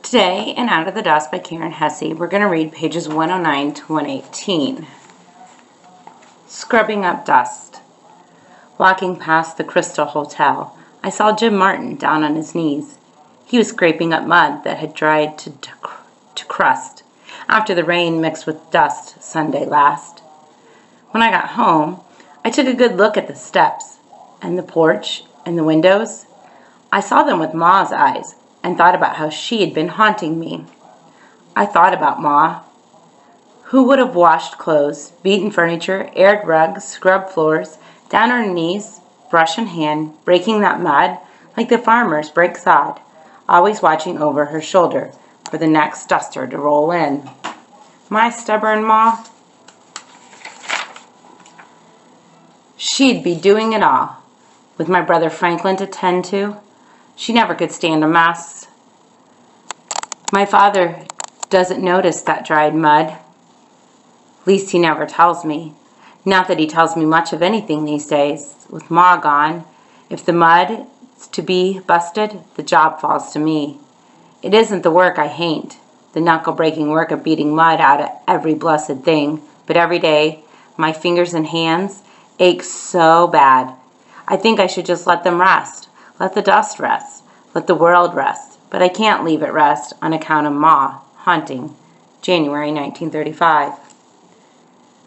Today in Out of the Dust by Karen Hesse, we're going to read pages 109 to 118. Scrubbing up dust. Walking past the Crystal Hotel, I saw Jim Martin down on his knees. He was scraping up mud that had dried to crust after the rain mixed with dust Sunday last. When I got home, I took a good look at the steps and the porch and the windows. I saw them with Ma's eyes and thought about how she had been haunting me. I thought about Ma. Who would have washed clothes, beaten furniture, aired rugs, scrubbed floors, down on her knees, brush in hand, breaking that mud like the farmers break sod, always watching over her shoulder for the next duster to roll in. My stubborn Ma. She'd be doing it all, with my brother Franklin to tend to. She never could stand a mess. My father doesn't notice that dried mud. At least he never tells me. Not that he tells me much of anything these days. With Ma gone, if the mud is to be busted, the job falls to me. It isn't the work I hate, the knuckle-breaking work of beating mud out of every blessed thing, but every day, my fingers and hands ache so bad. I think I should just let them rest. Let the dust rest. Let the world rest. But I can't leave it rest on account of Ma haunting. January 1935.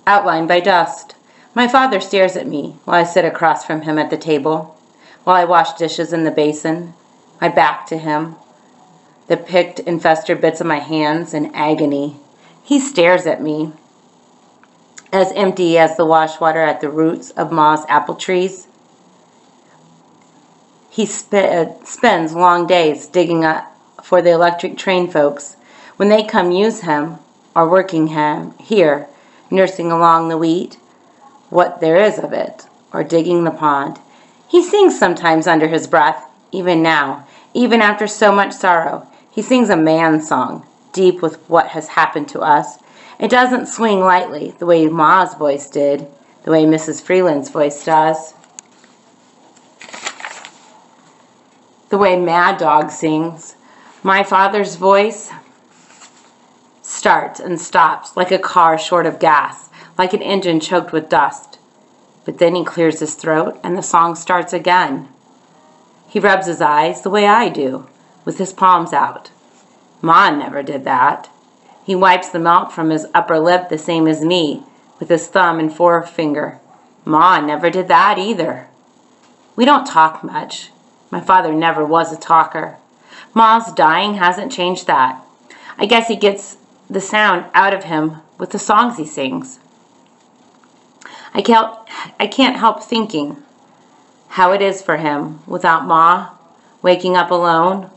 Outlined by dust. My father stares at me while I sit across from him at the table, while I wash dishes in the basin, my back to him, the picked and festered bits of my hands in agony. He stares at me, as empty as the wash water at the roots of Ma's apple trees. He spends long days digging up for the electric train folks when they come use him or working him here, nursing along the wheat, what there is of it, or digging the pond. He sings sometimes under his breath, even now, even after so much sorrow. He sings a man's song, deep with what has happened to us. It doesn't swing lightly the way Ma's voice did, the way Mrs. Freeland's voice does. The way Mad Dog sings. My father's voice starts and stops like a car short of gas, like an engine choked with dust. But then he clears his throat and the song starts again. He rubs his eyes the way I do, with his palms out. Ma never did that. He wipes the milk from his upper lip the same as me, with his thumb and forefinger. Ma never did that either. We don't talk much. My father never was a talker. Ma's dying hasn't changed that. I guess he gets the sound out of him with the songs he sings. I can't help thinking how it is for him without Ma, waking up alone,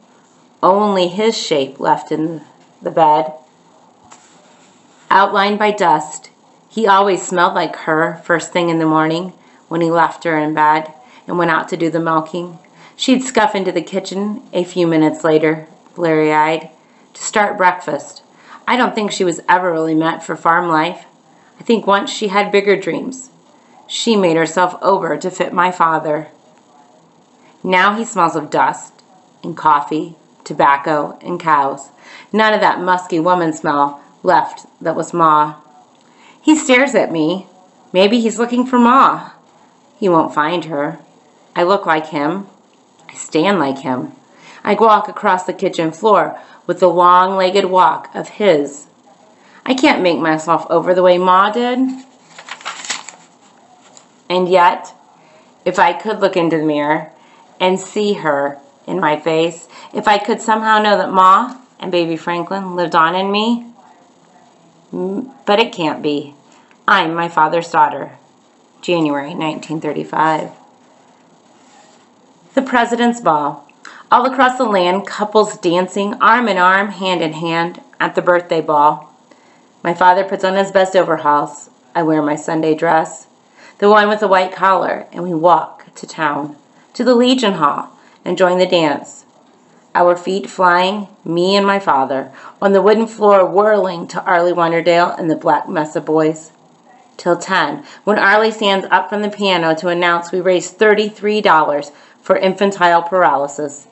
only his shape left in the bed. Outlined by dust, he always smelled like her first thing in the morning when he left her in bed and went out to do the milking. She'd scuff into the kitchen a few minutes later, bleary-eyed, to start breakfast. I don't think she was ever really meant for farm life. I think once she had bigger dreams. She made herself over to fit my father. Now he smells of dust and coffee, tobacco and cows. None of that musky woman smell left that was Ma. He stares at me. Maybe he's looking for Ma. He won't find her. I look like him. I stand like him. I walk across the kitchen floor with the long-legged walk of his. I can't make myself over the way Ma did. And yet, if I could look into the mirror and see her in my face, if I could somehow know that Ma and baby Franklin lived on in me, but it can't be. I'm my father's daughter. January 1935. The President's Ball. All across the land, couples dancing arm in arm, hand in hand at the birthday ball. My father puts on his best overalls. I wear my Sunday dress, the one with the white collar, and we walk to town, to the Legion Hall, and join the dance. Our feet flying, me and my father, on the wooden floor whirling to Arlie Wonderdale and the Black Mesa Boys. Till 10, when Arlie stands up from the piano to announce we raised $33 for infantile paralysis,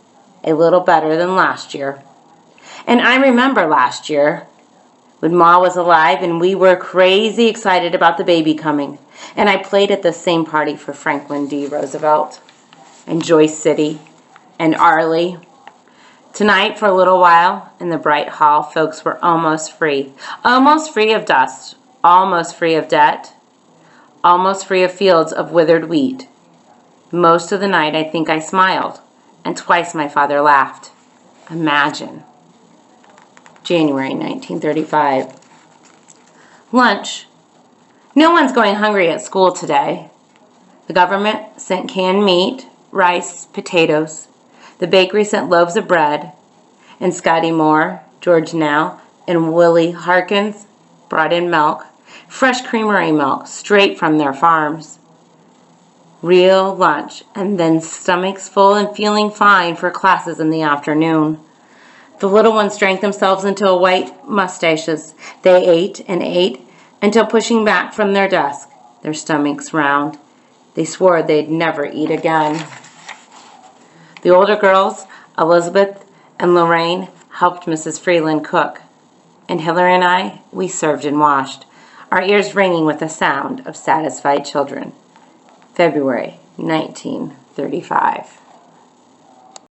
a little better than last year. And I remember last year when Ma was alive and we were crazy excited about the baby coming. And I played at the same party for Franklin D. Roosevelt and Joyce City and Arlie. Tonight, for a little while, in the bright hall, folks were almost free. Almost free of dust, almost free of debt, almost free of fields of withered wheat. Most of the night I think I smiled, and twice my father laughed. Imagine. January 1935. Lunch. No one's going hungry at school today. The government sent canned meat, rice, potatoes. The bakery sent loaves of bread. And Scotty Moore, George Now, and Willie Harkins brought in milk, fresh creamery milk, straight from their farms. Real lunch, and then stomachs full and feeling fine for classes in the afternoon. The little ones drank themselves into white mustaches. They ate and ate until pushing back from their desk, their stomachs round. They swore they'd never eat again. The older girls, Elizabeth and Lorraine, helped Mrs. Freeland cook. And Hillary and I, we served and washed, our ears ringing with the sound of satisfied children. February 1935.